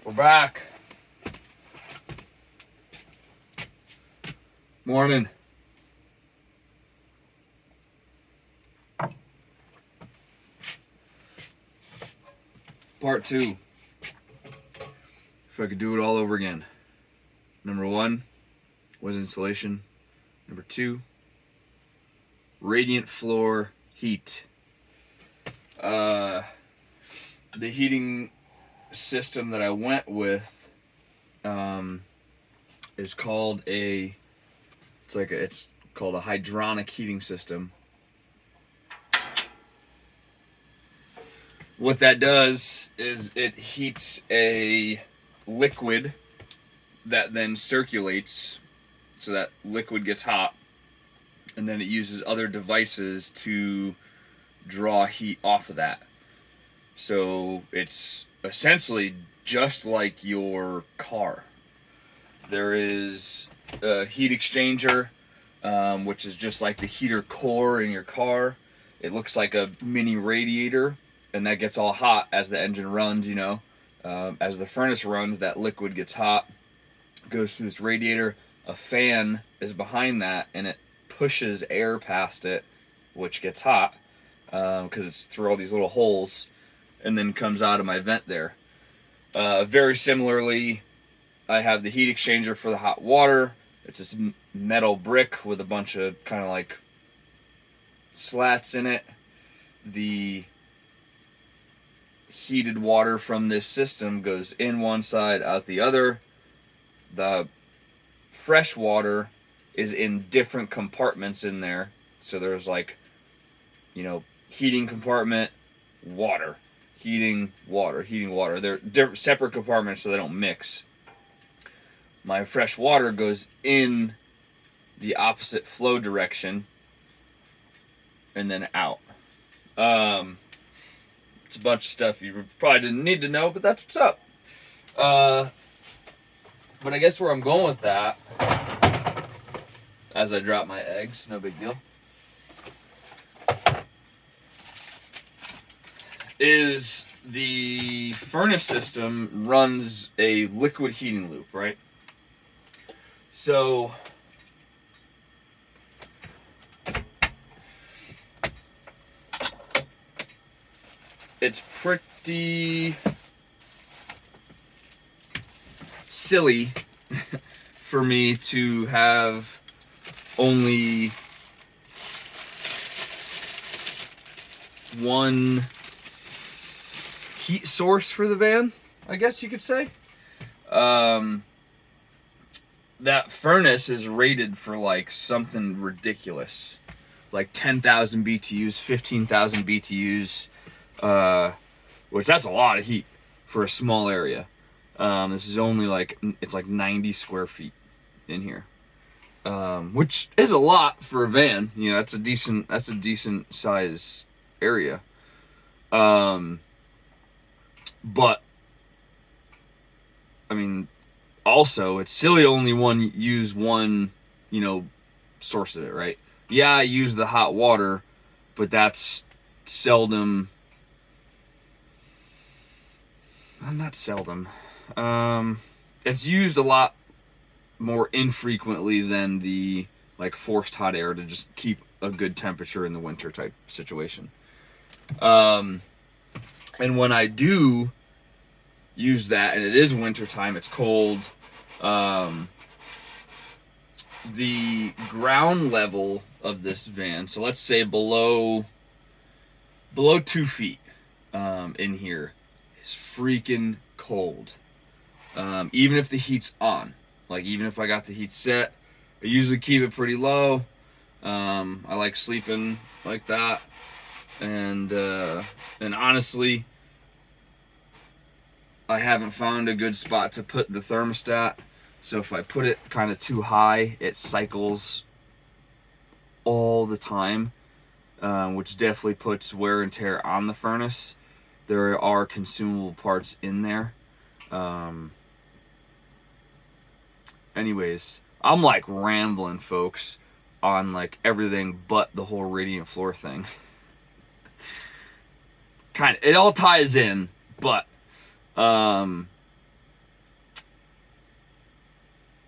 We're back. Morning. Part 2. If I could do it all over again. Number 1 was insulation. Number 2, radiant floor heat. The heating system that I went with is called it's called a hydronic heating system. What that does is it heats a liquid that then circulates, so that liquid gets hot, and then it uses other devices to draw heat off of that. So it's essentially just like your car. There is a heat exchanger, which is just like the heater core in your car. It looks like a mini radiator, and that gets all hot as the engine runs, you know. As the furnace runs, that liquid gets hot, goes through this radiator. A fan is behind that, and it pushes air past it, which gets hot, because it's through all these little holes, and then comes out of my vent there. Very similarly, I have the heat exchanger for the hot water. It's this metal brick with a bunch of kind of like slats in it. The heated water from this system goes in one side, out the other. The fresh water is in different compartments in there. So there's like, heating compartment, water, heating, water, heating, water. They're separate compartments so they don't mix. My fresh water goes in the opposite flow direction and then out. It's a bunch of stuff you probably didn't need to know, but that's what's up. But I guess where I'm going with that, as I drop my eggs, no big deal, is the furnace system runs a liquid heating loop, right? So it's pretty silly for me to have only one heat source for the van, I guess you could say. That furnace is rated for like something ridiculous, like 10,000 BTUs, 15,000 BTUs, which that's a lot of heat for a small area. This is only it's like 90 square feet in here, which is a lot for a van. That's a decent size area. But I mean, also it's silly to only use one, source of it, right? Yeah, I use the hot water, but that's seldom. Not seldom. It's used a lot more infrequently than the forced hot air to just keep a good temperature in the winter type situation. And when I do use that, and it is winter time, it's cold, the ground level of this van, so let's say below 2 feet in here, is freaking cold. Even if the heat's on, even if I got the heat set, I usually keep it pretty low. I like sleeping like that, and honestly, I haven't found a good spot to put the thermostat. So if I put it kind of too high, it cycles all the time, which definitely puts wear and tear on the furnace. There are consumable parts in there. Anyways, I'm rambling, folks, on everything but the whole radiant floor thing. It all ties in, but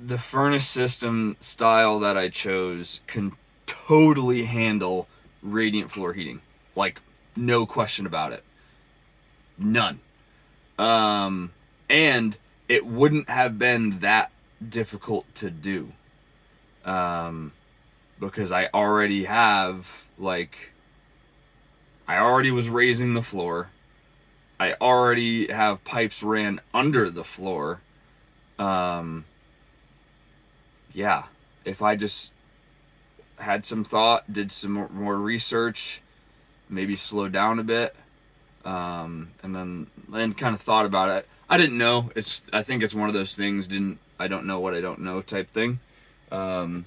the furnace system style that I chose can totally handle radiant floor heating. Like, no question about it. None. And it wouldn't have been that difficult to do. Because I already have, like, I already was raising the floor. I already have pipes ran under the floor. Yeah, if I just had some thought, did some more research, maybe slow down a bit, and then kind of thought about it. I didn't know. I think it's one of those things. I don't know what I don't know type thing. It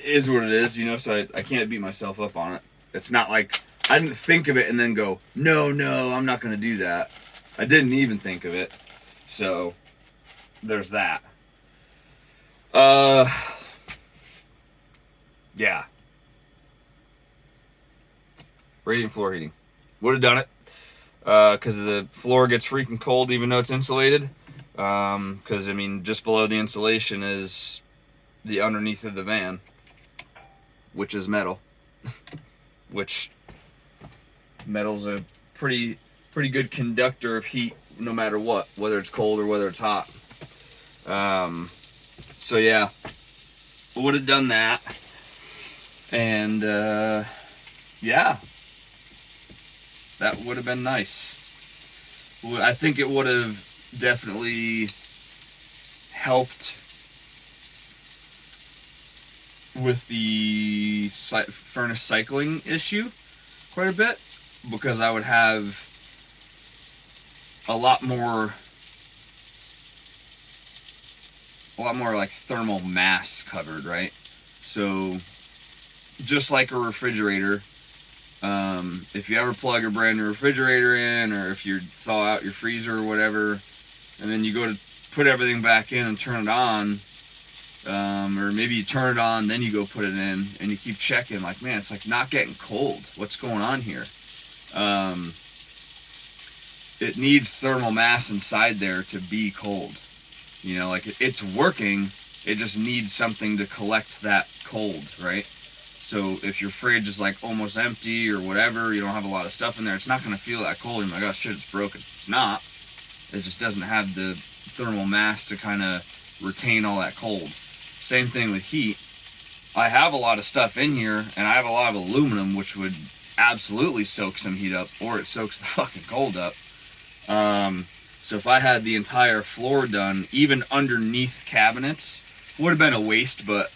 is what it is, So I can't beat myself up on it. It's not like I didn't think of it and then go, no, I'm not gonna do that. I didn't even think of it. So there's that. Yeah. Radiant floor heating. Would have done it. Because the floor gets freaking cold even though it's insulated. Because, just below the insulation is the underneath of the van, which is metal. Which, metal's a pretty good conductor of heat no matter what, whether it's cold or whether it's hot. So yeah, would have done that, and yeah, that would have been nice. I think it would have definitely helped with the furnace cycling issue quite a bit, because I would have a lot more like thermal mass covered, right? So just like a refrigerator, if you ever plug a brand new refrigerator in, or if you thaw out your freezer or whatever, and then you go to put everything back in and turn it on, or maybe you turn it on, then you go put it in, and you keep checking, like, man, it's like not getting cold. What's going on here? It needs thermal mass inside there to be cold. Like it's working, it just needs something to collect that cold, right? So if your fridge is like almost empty or whatever, you don't have a lot of stuff in there, it's not going to feel that cold. You're like, oh shit, it's broken. It's not. It just doesn't have the thermal mass to kind of retain all that cold. Same thing with heat. I have a lot of stuff in here, and I have a lot of aluminum, which would absolutely soak some heat up, or it soaks the fucking cold up. So if I had the entire floor done, even underneath cabinets, would have been a waste, but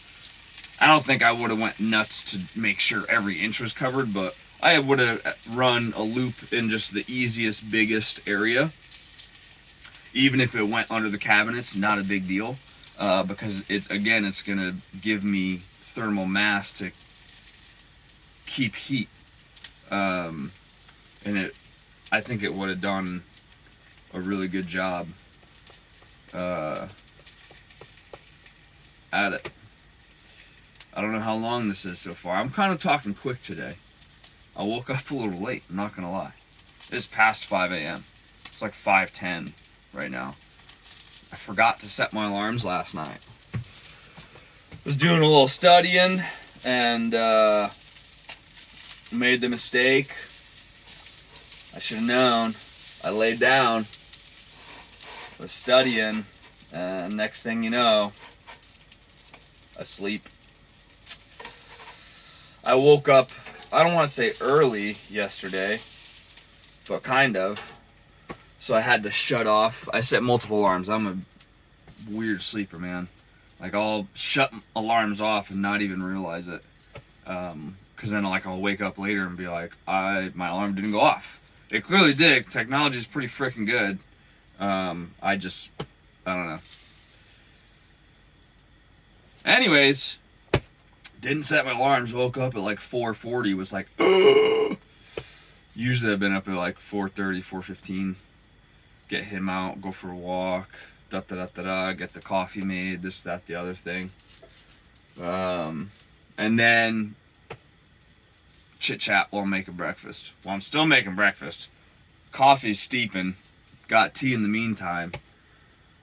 I don't think I would have went nuts to make sure every inch was covered, but I would have run a loop in just the easiest, biggest area. Even if it went under the cabinets, not a big deal, because it's going to give me thermal mass to keep heat. And I think it would have done a really good job at it. I don't know how long this is so far. I'm kind of talking quick today. I woke up a little late, I'm not gonna lie. It's past 5 a.m. It's like 5:10 right now. I forgot to set my alarms last night. Was doing a little studying and made the mistake. I should have known. I laid down, was studying, and next thing you know, asleep. I woke up, I don't want to say early yesterday, but kind of. So I had to shut off. I set multiple alarms. I'm a weird sleeper, man. Like, I'll shut alarms off and not even realize it. Because then, like, I'll wake up later and be like, my alarm didn't go off. It clearly did. Technology is pretty freaking good. I don't know. Anyways, didn't set my alarms. Woke up at like 4:40. Was like, ugh. Usually I've been up at like 4:30, 4:15. Get him out, go for a walk, get the coffee made, this, that, the other thing. And then chit chat while I'm making breakfast. While I'm still making breakfast, coffee's steeping, got tea in the meantime.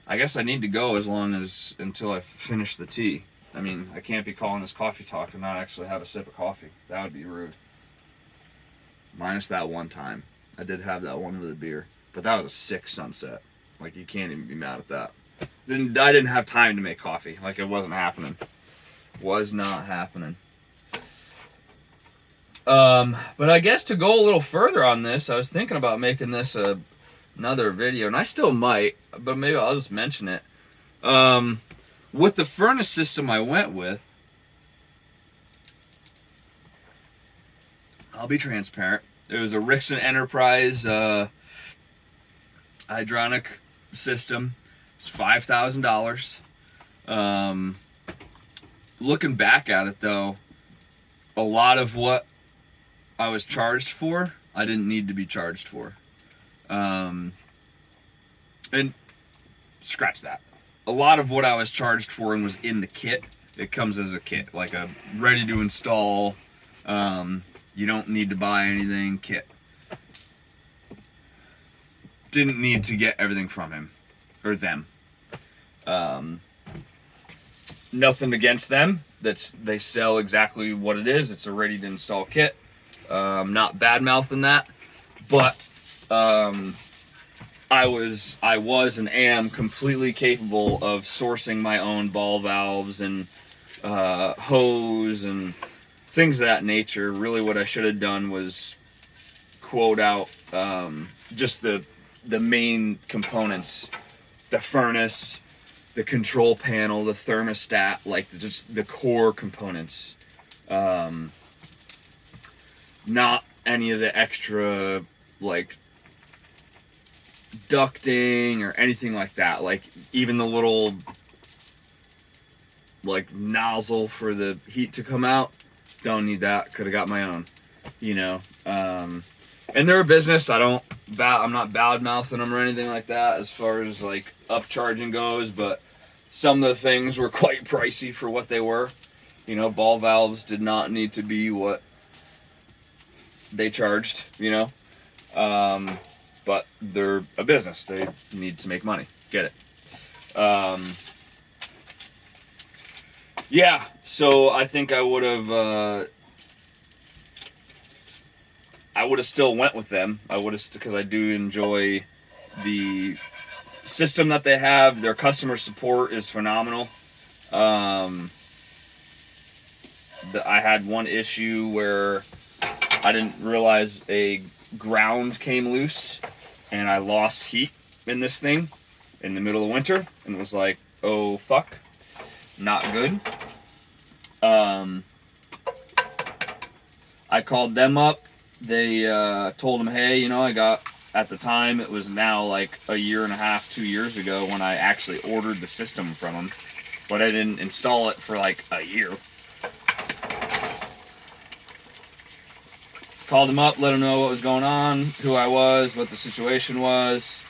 I guess I need to go until I finish the tea. I mean, I can't be calling this coffee talk and not actually have a sip of coffee. That would be rude. Minus that one time. I did have that one with a beer. But that was a sick sunset. Like, you can't even be mad at that. I didn't have time to make coffee. Like, it wasn't happening. Was not happening. But I guess to go a little further on this, I was thinking about making this another video, and I still might, but maybe I'll just mention it. With the furnace system I went with, I'll be transparent. It was a Rixson Enterprise hydronic system. It's $5,000. Looking back at it, though, a lot of what I was charged for, I didn't need to be charged for. And scratch that. A lot of what I was charged for and was in the kit, it comes as a kit, like a ready to install, you don't need to buy anything kit. Didn't need to get everything from him, or them. Nothing against them. They sell exactly what it is. It's a ready to install kit. I'm not bad mouthing that, but I was and am completely capable of sourcing my own ball valves and hose and things of that nature. Really, what I should have done was quote out just the main components: the furnace, the control panel, the thermostat, like just the core components. Not any of the extra, like, ducting or anything like that. Like, even the little, like, nozzle for the heat to come out, don't need that. Could have got my own, you know. And they're a business. I'm not bad-mouthing them or anything like that as far as, like, upcharging goes, but some of the things were quite pricey for what they were. You know, ball valves did not need to be what they charged, you know. But they're a business. They need to make money. Get it. Yeah, so I think I would have still went with them. Because I do enjoy the system that they have. Their customer support is phenomenal. I had one issue where I didn't realize a ground came loose and I lost heat in this thing in the middle of winter, and was like, oh fuck, not good. I called them up. They told them, hey, you know, at the time, it was now like a year and a half, 2 years ago when I actually ordered the system from them, but I didn't install it for like a year. Called them up, let them know what was going on, who I was, what the situation was,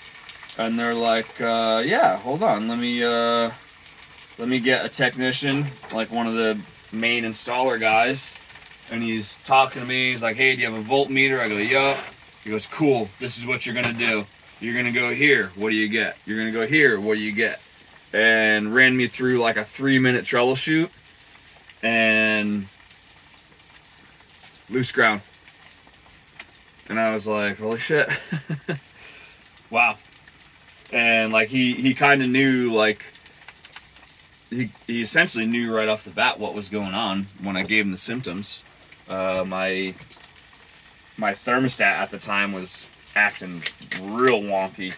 and they're like, yeah, hold on, let me get a technician, like one of the main installer guys, and he's talking to me. He's like, hey, do you have a voltmeter? I go, yup. He goes, cool, this is what you're gonna do. You're gonna go here, what do you get? You're gonna go here, what do you get? And ran me through like a 3-minute troubleshoot, and loose ground. And I was like, holy shit. Wow. And like he kind of knew, like, he essentially knew right off the bat what was going on when I gave him the symptoms. My thermostat at the time was acting real wonky.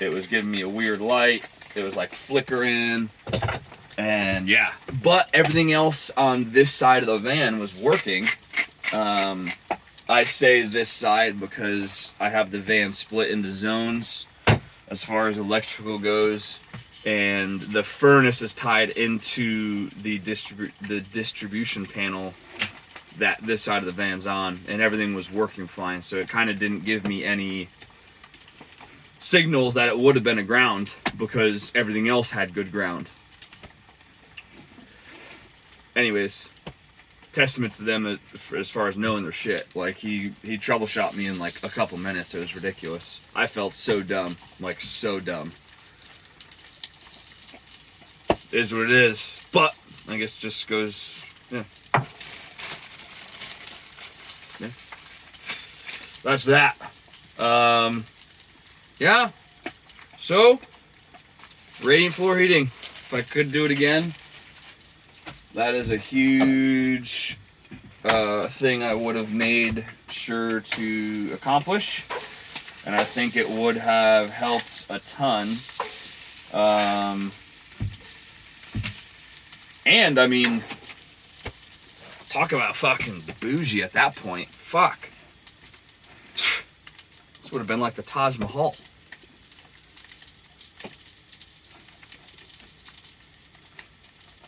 It was giving me a weird light. It was like flickering. And yeah. But everything else on this side of the van was working. I say this side because I have the van split into zones as far as electrical goes, and the furnace is tied into the distribution panel that this side of the van's on, and everything was working fine, so it kind of didn't give me any signals that it would have been a ground because everything else had good ground. Anyways, testament to them as far as knowing their shit. Like, he troubleshot me in like a couple minutes. It was ridiculous. I felt so dumb, like so dumb. is what it is. But I guess just goes, yeah. Yeah. That's that. Yeah. So, radiant floor heating. If I could do it again, that is a huge thing I would have made sure to accomplish. And I think it would have helped a ton. And, I mean, talk about fucking bougie at that point. Fuck. This would have been like the Taj Mahal.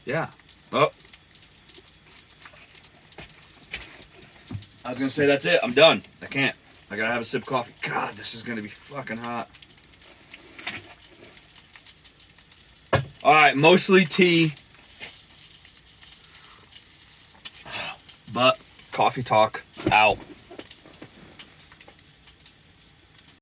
Yeah. Oh. I was gonna say that's it. I'm done. I can't. I gotta have a sip of coffee. God, this is gonna be fucking hot. Alright, mostly tea. But coffee talk out.